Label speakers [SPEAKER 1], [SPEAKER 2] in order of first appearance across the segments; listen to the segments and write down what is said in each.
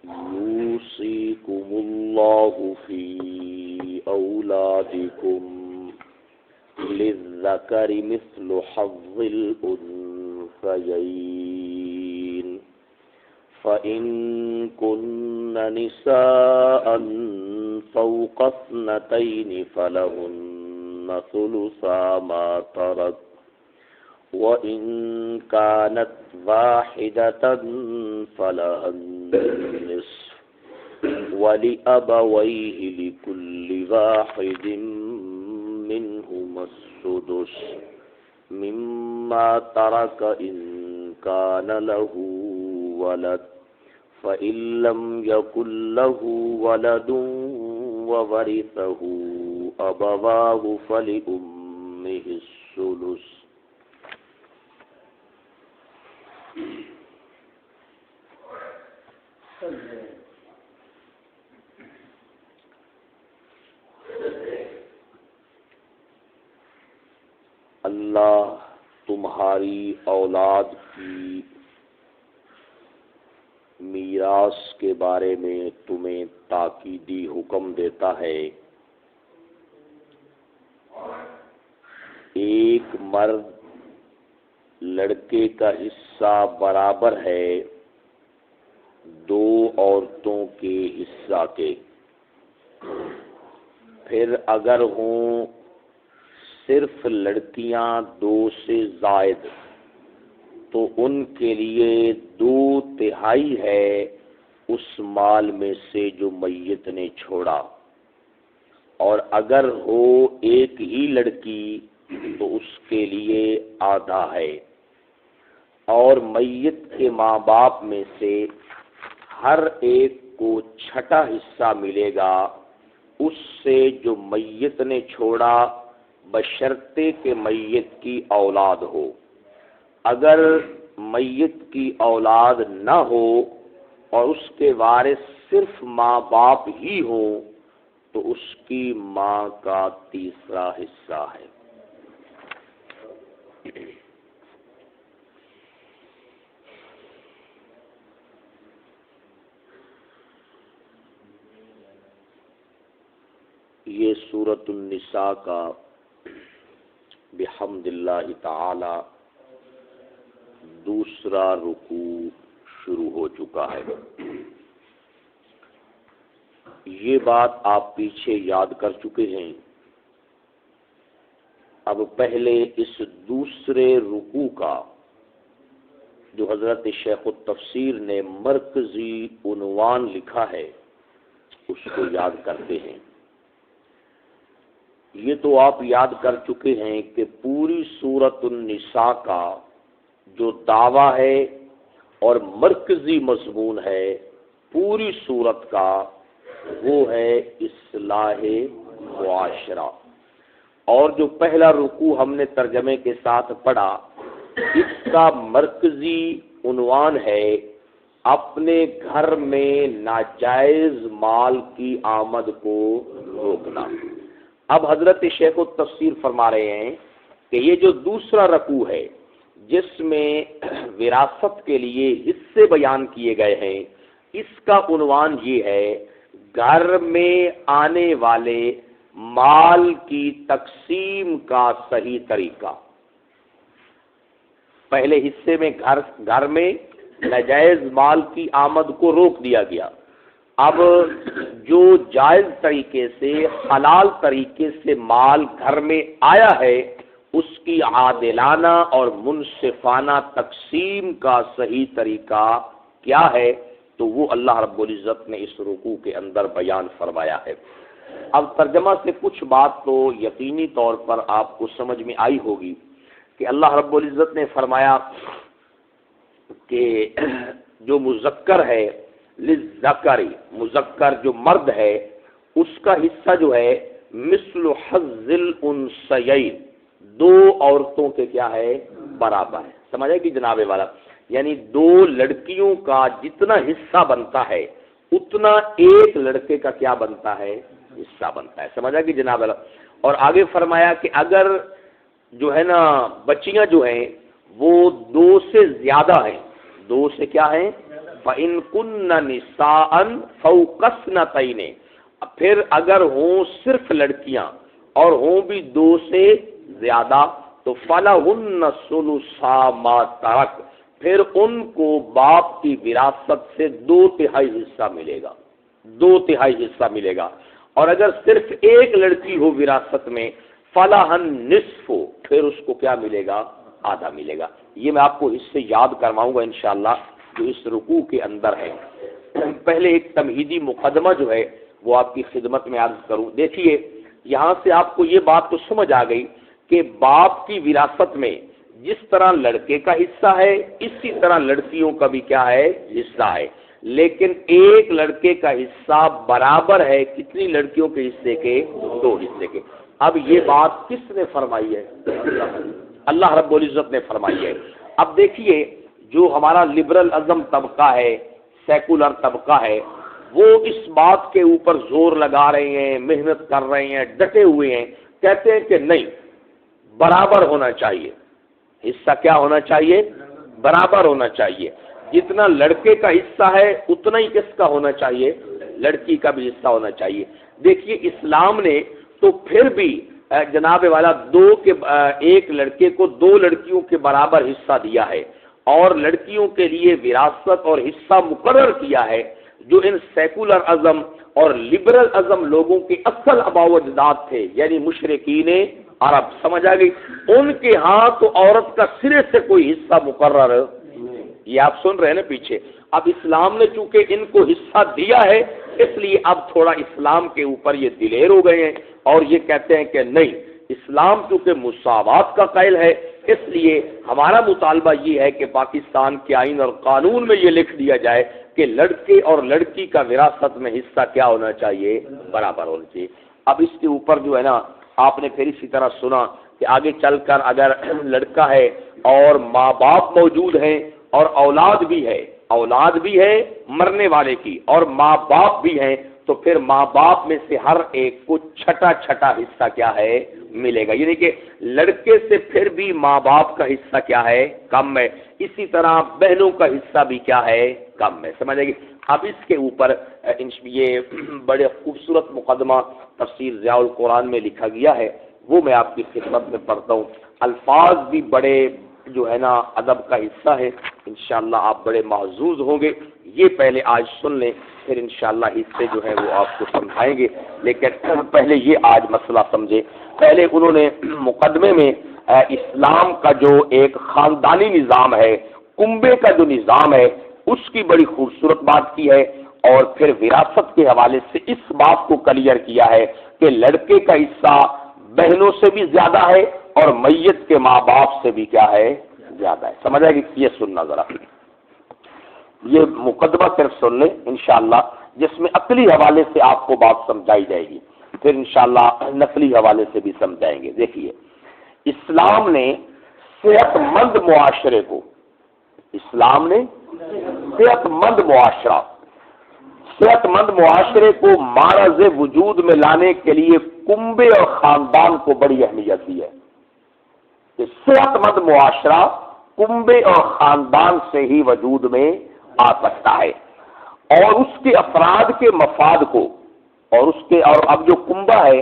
[SPEAKER 1] يوصيكم الله في أولادكم للذكر مثل حظ الأنثيين فإن كن نساء فوق اثنتين فلهن ثلثا ما ترك وإن كانت واحدة فلها النصف ولأبويه لكل واحد منهما السدس مما ترك إن كان له ولد فإن لم يكن له ولد وورثه أبواه فلأمه الثلث. اللہ تمہاری اولاد کی میراث کے بارے میں تمہیں تاکیدی حکم دیتا ہے. ایک مرد لڑکے کا حصہ برابر ہے دو عورتوں کے حصہ کے. پھر اگر ہوں صرف لڑکیاں دو سے زائد تو ان کے لیے 2/3 ہے اس مال میں سے جو میت نے چھوڑا، اور اگر ہو ایک ہی لڑکی تو اس کے لیے آدھا ہے. اور میت کے ماں باپ میں سے ہر ایک کو 6واں حصہ ملے گا اس سے جو میت نے چھوڑا، بشرطے کہ میت کی اولاد ہو. اگر میت کی اولاد نہ ہو اور اس کے وارث صرف ماں باپ ہی ہوں تو اس کی ماں کا 3واں حصہ ہے. یہ سورۃ النساء کا بحمد اللہ تعالی دوسرا رکوع شروع ہو چکا ہے. یہ بات آپ پیچھے یاد کر چکے ہیں. اب پہلے اس دوسرے رکوع کا جو حضرت شیخ التفسیر نے مرکزی عنوان لکھا ہے اس کو یاد کرتے ہیں. یہ تو آپ یاد کر چکے ہیں کہ پوری سورۃ النساء کا جو دعویٰ ہے اور مرکزی مضمون ہے پوری سورت کا وہ ہے اصلاح معاشرہ. اور جو پہلا رکوع ہم نے ترجمے کے ساتھ پڑھا اس کا مرکزی عنوان ہے اپنے گھر میں ناجائز مال کی آمد کو روکنا. اب حضرت شیخ التفسیر فرما رہے ہیں کہ یہ جو دوسرا رکوع ہے جس میں وراثت کے لیے حصے بیان کیے گئے ہیں اس کا عنوان یہ ہے گھر میں آنے والے مال کی تقسیم کا صحیح طریقہ. پہلے حصے میں گھر میں ناجائز مال کی آمد کو روک دیا گیا. اب جو جائز طریقے سے حلال طریقے سے مال گھر میں آیا ہے اس کی عادلانہ اور منصفانہ تقسیم کا صحیح طریقہ کیا ہے تو وہ اللہ رب العزت نے اس رکوع کے اندر بیان فرمایا ہے. اب ترجمہ سے کچھ بات تو یقینی طور پر آپ کو سمجھ میں آئی ہوگی کہ اللہ رب العزت نے فرمایا کہ جو مذکر ہے للذکر، مذکر جو مرد ہے اس کا حصہ جو ہے مثل حظ الانثیین، 2 عورتوں کے کیا ہے برابر ہے. سمجھا کہ جناب والا، یعنی 2 لڑکیوں کا جتنا حصہ بنتا ہے اتنا ایک لڑکے کا کیا بنتا ہے حصہ بنتا ہے. سمجھا کہ جناب والا. اور آگے فرمایا کہ اگر جو ہے نا بچیاں جو ہیں وہ 2 سے زیادہ ہیں، 2 سے کیا ہیں فَإِن كُنَّ نِسَاءً فَوْقَ اثْنَتَيْنِ، پھر اگر ہوں صرف لڑکیاں اور ہوں بھی 2 سے زیادہ تو فَلَهُنَّ ثُلُثَا مَا تَرَكَ، پھر ان کو باپ کی وراثت سے 2/3 حصہ ملے گا، 2/3 حصہ ملے گا۔ اور اگر صرف ایک لڑکی ہو وراثت میں فَلَهَا النِّصْفُ، پھر اس کو کیا ملے گا؟ آدھا ملے گا۔ یہ میں آپ کو اس سے یاد کرواؤں گا انشاءاللہ جو اس رکوع کے اندر ہے۔ پہلے ایک تمہیدی مقدمہ جو ہے وہ آپ کی خدمت میں عرض کروں۔ دیکھیے یہاں سے آپ کو یہ بات تو سمجھ آ گئی کہ باپ کی وراثت میں جس طرح لڑکے کا حصہ ہے اسی طرح لڑکیوں کا بھی کیا ہے؟ حصہ ہے، لیکن ایک لڑکے کا حصہ برابر ہے کتنی لڑکیوں کے حصے کے؟ 2 حصے کے۔ اب یہ بات کس نے فرمائی ہے؟ اللہ رب العزت نے فرمائی ہے۔ اب دیکھیے جو ہمارا لبرل ازم طبقہ ہے، سیکولر طبقہ ہے، وہ اس بات کے اوپر زور لگا رہے ہیں، محنت کر رہے ہیں، ڈٹے ہوئے ہیں، کہتے ہیں کہ نہیں، برابر ہونا چاہیے، حصہ کیا ہونا چاہیے؟ برابر ہونا چاہیے، جتنا لڑکے کا حصہ ہے اتنا ہی کس کا ہونا چاہیے؟ لڑکی کا بھی حصہ ہونا چاہیے۔ دیکھیے اسلام نے تو پھر بھی جناب والا ایک لڑکے کو 2 لڑکیوں کے برابر حصہ دیا ہے، اور لڑکیوں کے لیے وراثت اور حصہ مقرر کیا ہے جو ان سیکولر ازم اور لبرل ازم لوگوں کے اصل آباء و اجداد تھے، یعنی مشرکین عرب، سمجھ آ گئی؟ ان کے ہاں تو عورت کا سرے سے کوئی حصہ مقرر، یہ آپ سن رہے ہیں نا پیچھے۔ اب اسلام نے چونکہ ان کو حصہ دیا ہے اس لیے اب تھوڑا اسلام کے اوپر یہ دلیر ہو گئے ہیں اور یہ کہتے ہیں کہ نہیں، اسلام چونکہ مساوات کا قائل ہے اس لیے ہمارا مطالبہ یہ ہے کہ پاکستان کے آئین اور قانون میں یہ لکھ دیا جائے کہ لڑکے اور لڑکی کا وراثت میں حصہ کیا ہونا چاہیے؟ برابر ہونا چاہیے۔ اب اس کے اوپر جو ہے نا آپ نے پھر اسی طرح سنا کہ آگے چل کر اگر لڑکا ہے اور ماں باپ موجود ہیں اور اولاد بھی ہے مرنے والے کی اور ماں باپ بھی ہیں تو پھر ماں باپ میں سے ہر ایک کو چھٹا حصہ کیا ہے؟ ملے گا، یعنی کہ لڑکے سے پھر بھی ماں باپ کا حصہ کیا ہے؟ کم ہے۔ اسی طرح بہنوں کا حصہ بھی کیا ہے؟ کم ہے، سمجھ گے؟ اب اس کے اوپر یہ بڑے خوبصورت مقدمہ تفسیر ضیاء القرآن میں لکھا گیا ہے، وہ میں آپ کی خدمت میں پڑھتا ہوں۔ الفاظ بھی بڑے جو ہے نا ادب کا حصہ ہے، انشاءاللہ آپ بڑے محظوظ ہوں گے۔ یہ پہلے آج سن لیں، پھر انشاءاللہ حصے جو ہے وہ آپ کو سمجھائیں گے، لیکن پہلے یہ آج مسئلہ سمجھے۔ پہلے انہوں نے مقدمے میں اسلام کا جو ایک خاندانی نظام ہے، کنبے کا جو نظام ہے، اس کی بڑی خوبصورت بات کی ہے، اور پھر وراثت کے حوالے سے اس بات کو کلیئر کیا ہے کہ لڑکے کا حصہ بہنوں سے بھی زیادہ ہے اور میت کے ماں باپ سے بھی کیا ہے؟ زیادہ ہے۔ سمجھ آئے گی؟ یہ سننا ذرا، یہ مقدمہ صرف سن لیں انشاءاللہ، جس میں عقلی حوالے سے آپ کو بات سمجھائی جائے گی، پھر انشاءاللہ نقلی حوالے سے بھی سمجھائیں گے۔ دیکھیے اسلام نے صحت مند معاشرے کو، اسلام نے صحت مند معاشرے کو معرض وجود میں لانے کے لیے کنبے اور خاندان کو بڑی اہمیت دی ہے کہ صحت مند معاشرہ کنبے اور خاندان سے ہی وجود میں آ سکتا ہے، اور اس کے افراد کے مفاد کو اور اب جو کنبہ ہے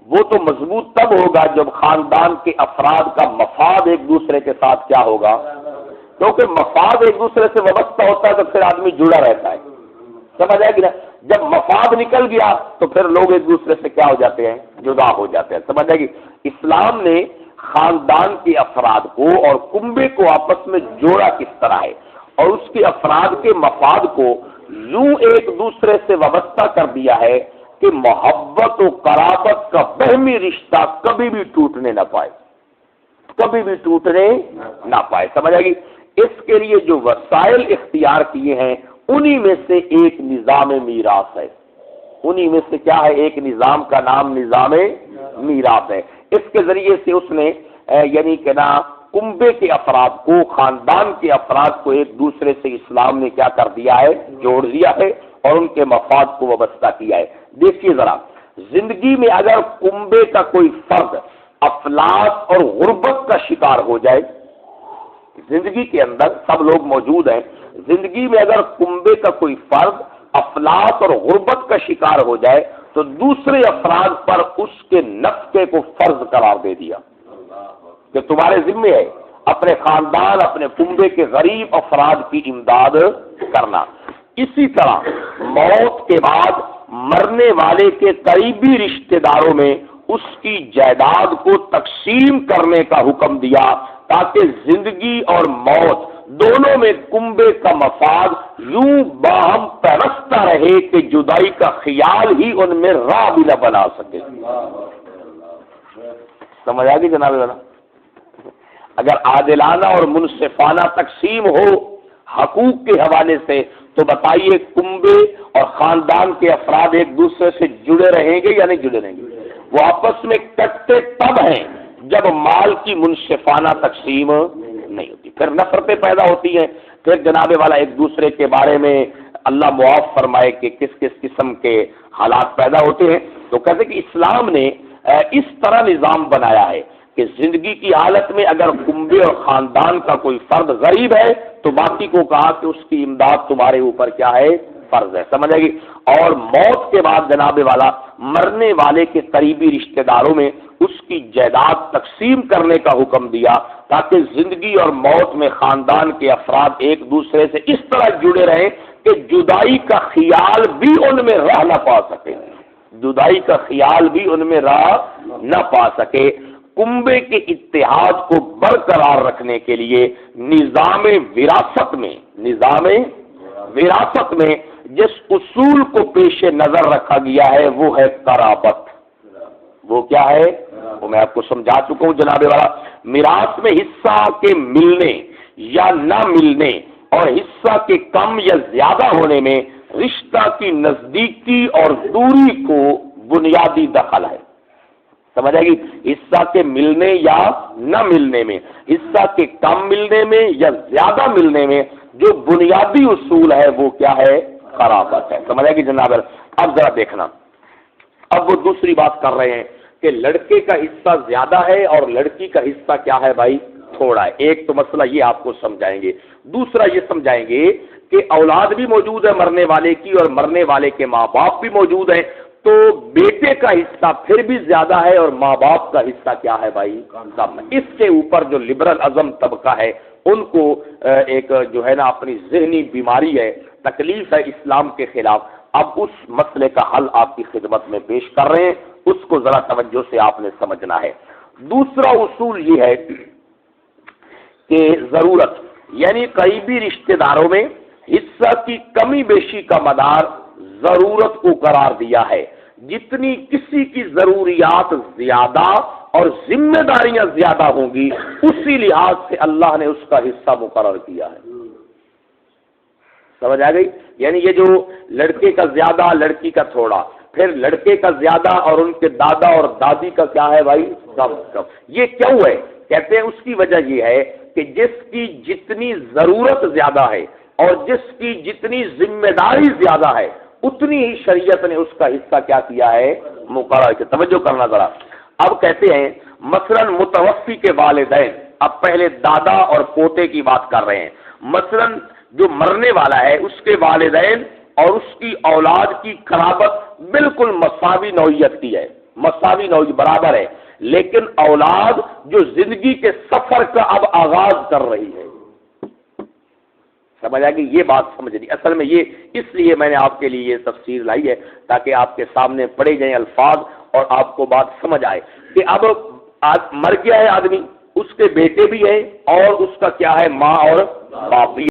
[SPEAKER 1] وہ تو مضبوط تب ہوگا جب خاندان کے افراد کا مفاد ایک دوسرے کے ساتھ کیا ہوگا، کیونکہ مفاد ایک دوسرے سے وابستہ ہوتا ہے تو پھر آدمی جڑا رہتا ہے، سمجھ آئے گی نا؟ جب مفاد نکل گیا تو پھر لوگ ایک دوسرے سے کیا ہو جاتے ہیں؟ جدا ہو جاتے ہیں، سمجھ آئے گی؟ اسلام نے خاندان کے افراد کو اور کنبے کو آپس میں جوڑا کس طرح ہے، اور اس کے افراد کے مفاد کو یوں ایک دوسرے سے وابستہ کر دیا ہے کہ محبت و قرابت کا باہمی رشتہ کبھی بھی ٹوٹنے نہ پائے، سمجھ آئے گی؟ اس کے لیے جو وسائل اختیار کیے ہیں انہی میں سے ایک نظام میراث ہے، انہی میں سے کیا ہے؟ ایک نظام کا نام نظام میراث ہے۔ اس کے ذریعے سے اس نے یعنی کہ نا کنبے کے افراد کو، خاندان کے افراد کو ایک دوسرے سے اسلام نے کیا کر دیا ہے؟ جوڑ دیا ہے اور ان کے مفاد کو وابستہ کیا ہے۔ دیکھیے ذرا، زندگی میں اگر کنبے کا کوئی فرد افلاس اور غربت کا شکار ہو جائے زندگی کے اندر سب لوگ موجود ہیں، زندگی میں اگر کنبے کا کوئی فرد افلاس اور غربت کا شکار ہو جائے تو دوسرے افراد پر اس کے نفقے کو فرض قرار دے دیا کہ تمہارے ذمہ ہے اپنے خاندان، اپنے کنبے کے غریب افراد کی امداد کرنا۔ اسی طرح موت کے بعد مرنے والے کے قریبی رشتہ داروں میں اس کی جائیداد کو تقسیم کرنے کا حکم دیا تاکہ زندگی اور موت دونوں میں کنبے کا مفاد یوں باہم پیوستہ رہے کہ جدائی کا خیال ہی ان میں راہ بھی نہ بنا سکے۔ سمجھ آ گئی جناب والا؟ اگر عادلانہ اور منصفانہ تقسیم ہو حقوق کے حوالے سے تو بتائیے کنبے اور خاندان کے افراد ایک دوسرے سے جڑے رہیں گے یا نہیں جڑے رہیں گے؟ وہ آپس میں کٹتے تب ہیں جب مال کی منصفانہ تقسیم نہیں ہوتی، پھر نفرتیں پیدا ہوتی ہیں، پھر جناب والا ایک دوسرے کے بارے میں اللہ معاف فرمائے کہ کس کس قسم کے حالات پیدا ہوتے ہیں۔ تو کہتے کہ اسلام نے اس طرح نظام بنایا ہے کہ زندگی کی حالت میں اگر کنبے اور خاندان کا کوئی فرد غریب ہے تو باقی کو کہا کہ اس کی امداد تمہارے اوپر کیا ہے؟ فرض ہے، سمجھ آئے گی۔ اور موت کے بعد جناب والا مرنے والے کے قریبی رشتہ داروں میں اس کی جائیداد تقسیم کرنے کا حکم دیا تاکہ زندگی اور موت میں خاندان کے افراد ایک دوسرے سے اس طرح جڑے رہیں کہ جدائی کا خیال بھی ان میں راہ نہ پا سکے، جدائی کا خیال بھی ان میں راہ نہ پا سکے۔ کنبے کے اتحاد کو برقرار رکھنے کے لیے نظام وراثت میں جس اصول کو پیش نظر رکھا گیا ہے وہ ہے قرابت۔ وہ کیا ہے؟ وہ میں آپ کو سمجھا چکا ہوں جناب والا۔ میراث میں حصہ کے ملنے یا نہ ملنے اور حصہ کے کم یا زیادہ ہونے میں رشتہ کی نزدیکی اور دوری کو بنیادی دخل ہے، سمجھ آئے گی؟ حصہ کے ملنے یا نہ ملنے میں، حصہ کے کم ملنے میں یا زیادہ ملنے میں جو بنیادی اصول ہے وہ کیا ہے؟ قرابت ہے، سمجھ آئے گی جناب؟ اب ذرا دیکھنا، اب وہ دوسری بات کر رہے ہیں کہ لڑکے کا حصہ زیادہ ہے اور لڑکی کا حصہ کیا ہے بھائی؟ تھوڑا ہے۔ ایک تو مسئلہ یہ آپ کو سمجھائیں گے، دوسرا یہ سمجھائیں گے کہ اولاد بھی موجود ہے مرنے والے کی اور مرنے والے کے ماں باپ بھی موجود ہیں، تو بیٹے کا حصہ پھر بھی زیادہ ہے اور ماں باپ کا حصہ کیا ہے بھائی؟ کم ہے۔ اس کے اوپر جو لبرل ازم طبقہ ہے ان کو ایک جو ہے نا اپنی ذہنی بیماری ہے، تکلیف ہے اسلام کے خلاف۔ اب اس مسئلے کا حل آپ کی خدمت میں پیش کر رہے ہیں، اس کو ذرا توجہ سے آپ نے سمجھنا ہے۔ دوسرا اصول یہ ہے کہ ضرورت، یعنی قریبی رشتہ داروں میں حصہ کی کمی بیشی کا مدار ضرورت کو قرار دیا ہے۔ جتنی کسی کی ضروریات زیادہ اور ذمہ داریاں زیادہ ہوں گی اسی لحاظ سے اللہ نے اس کا حصہ مقرر کیا ہے، سمجھ آ گئی؟ یعنی یہ جو لڑکے کا زیادہ لڑکی کا تھوڑا، پھر لڑکے کا زیادہ اور ان کے دادا اور دادی کا کیا ہے بھائی؟ کم کم۔ یہ کیوں ہے؟ کہتے ہیں اس کی وجہ یہ ہے کہ جس کی جتنی ضرورت زیادہ ہے اور جس کی جتنی ذمہ داری زیادہ ہے اتنی ہی شریعت نے اس کا حصہ کیا کیا ہے؟ مقرر کیا۔ توجہ کرنا ذرا۔ اب کہتے ہیں مثلا متوفی کے والدین، اب پہلے دادا اور پوتے کی بات کر رہے ہیں، مثلا جو مرنے والا ہے اس کے والدین اور اس کی اولاد کی قرابت بالکل مساوی نوعیت کی ہے، مساوی نوعیت برابر ہے، لیکن اولاد جو زندگی کے سفر کا اب آغاز کر رہی ہے، سمجھ آئے گی؟ یہ بات سمجھنی اصل میں، یہ اس لیے میں نے آپ کے لیے یہ تفسیر لائی ہے تاکہ آپ کے سامنے پڑھے جائیں الفاظ اور آپ کو بات سمجھ آئے کہ اب مر گیا ہے آدمی، اس کے بیٹے بھی ہیں اور اس کا کیا ہے؟ ماں اور باپ بھی